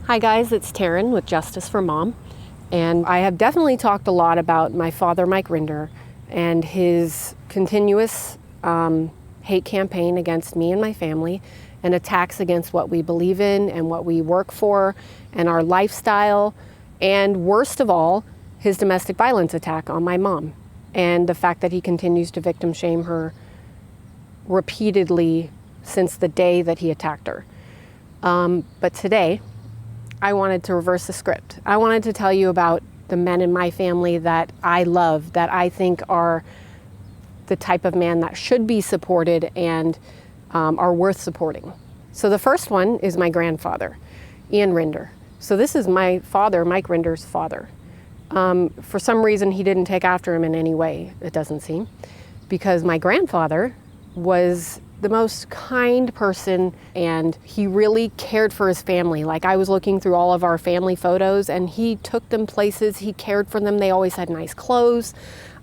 Hi guys, it's Taryn with Justice for Mom, and I have definitely talked a lot about my father, Mike Rinder, and his continuous hate campaign against me and my family, and attacks against what we believe in and what we work for and our lifestyle, and worst of all, his domestic violence attack on my mom, and the fact that he continues to victim shame her repeatedly since the day that he attacked her. But today, I wanted to reverse the script. I wanted to tell you about the men in my family that I love, that I think are the type of man that should be supported and are worth supporting. So the first one is my grandfather, Ian Rinder. So this is my father, Mike Rinder's father. For some reason, he didn't take after him in any way, it doesn't seem, because my grandfather was the most kind person, and he really cared for his family. Like, I was looking through all of our family photos and he took them places, he cared for them. They always had nice clothes.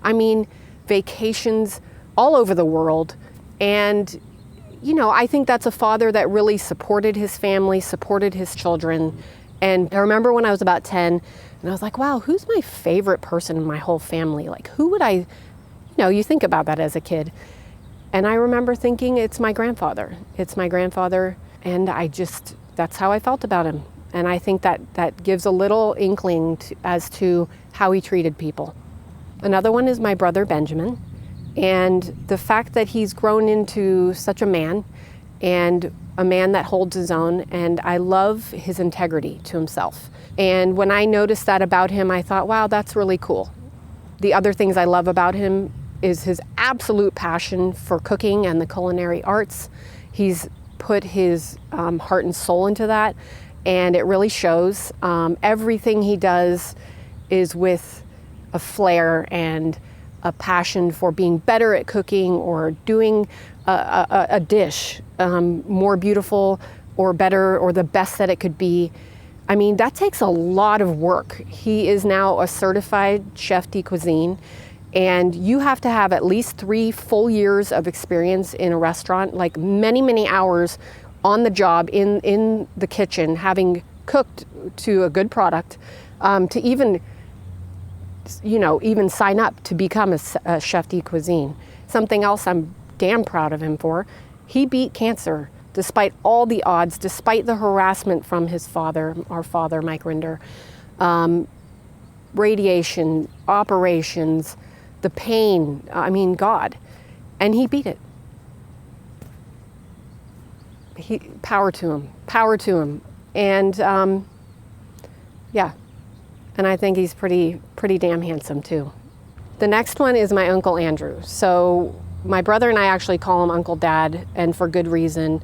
I mean, vacations all over the world. And, you know, I think that's a father that really supported his family, supported his children. And I remember when I was about 10 and I was like, wow, who's my favorite person in my whole family? Like, who would you think about that as a kid. And I remember thinking, it's my grandfather. It's my grandfather, and that's how I felt about him. And I think that gives a little inkling as to how he treated people. Another one is my brother, Benjamin. And the fact that he's grown into such a man, and a man that holds his own, and I love his integrity to himself. And when I noticed that about him, I thought, wow, that's really cool. The other things I love about him is his absolute passion for cooking and the culinary arts. He's put his heart and soul into that, and it really shows. Everything he does is with a flair and a passion for being better at cooking or doing a dish more beautiful or better or the best that it could be. I mean, that takes a lot of work. He is now a certified chef de cuisine. And you have to have at least 3 full years of experience in a restaurant, like many, many hours on the job in the kitchen, having cooked to a good product, to even sign up to become a chef de cuisine. Something else I'm damn proud of him for. He beat cancer despite all the odds, despite the harassment from his father, our father, Mike Rinder, radiation, operations, the pain, God. And he beat it. Power to him. And and I think he's pretty damn handsome too. The next one is my Uncle Andrew. So my brother and I actually call him Uncle Dad, and for good reason.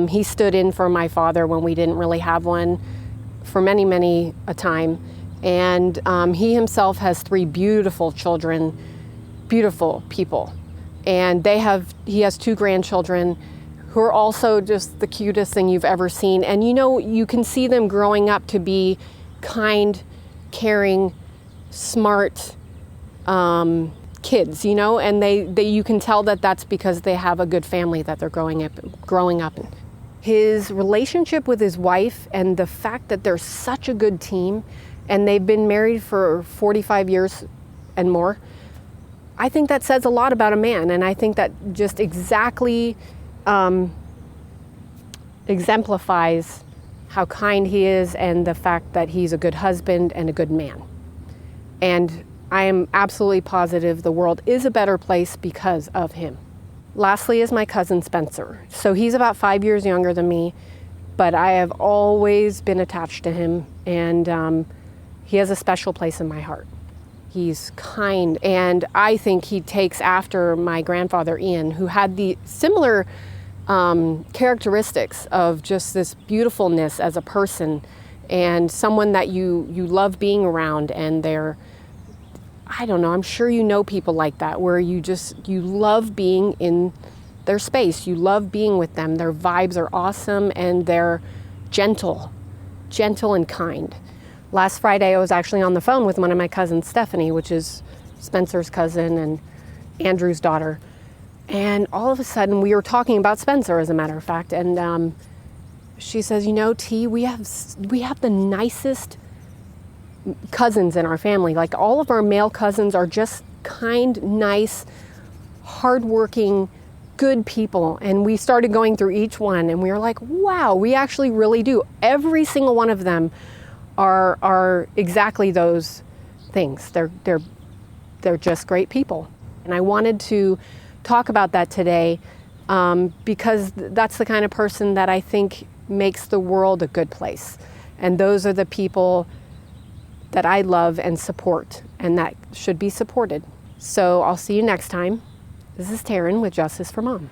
He stood in for my father when we didn't really have one for many, many a time. And he himself has 3 beautiful children, beautiful people. And he has 2 grandchildren who are also just the cutest thing you've ever seen. And you can see them growing up to be kind, caring, smart kids, and you can tell that that's because they have a good family that they're growing up in. His relationship with his wife and the fact that they're such a good team, and they've been married for 45 years and more, I think that says a lot about a man. And I think that just exactly exemplifies how kind he is and the fact that he's a good husband and a good man. And I am absolutely positive the world is a better place because of him. Lastly is my cousin Spencer. So he's about 5 years younger than me, but I have always been attached to him, and he has a special place in my heart. He's kind, and I think he takes after my grandfather Ian, who had the similar characteristics of just this beautifulness as a person, and someone that you love being around. And I'm sure you know people like that, where you love being in their space, you love being with them. Their vibes are awesome, and they're gentle and kind. Last Friday, I was actually on the phone with one of my cousins, Stephanie, which is Spencer's cousin and Andrew's daughter. And all of a sudden, we were talking about Spencer, as a matter of fact, and she says, you know, T, we have the nicest cousins in our family. Like, all of our male cousins are just kind, nice, hardworking, good people. And we started going through each one, and we were like, wow, we actually really do. Every single one of them are exactly those things. They're just great people. And I wanted to talk about that today because that's the kind of person that I think makes the world a good place. And those are the people that I love and support, and that should be supported. So I'll see you next time. This is Taryn with Justice for Mom.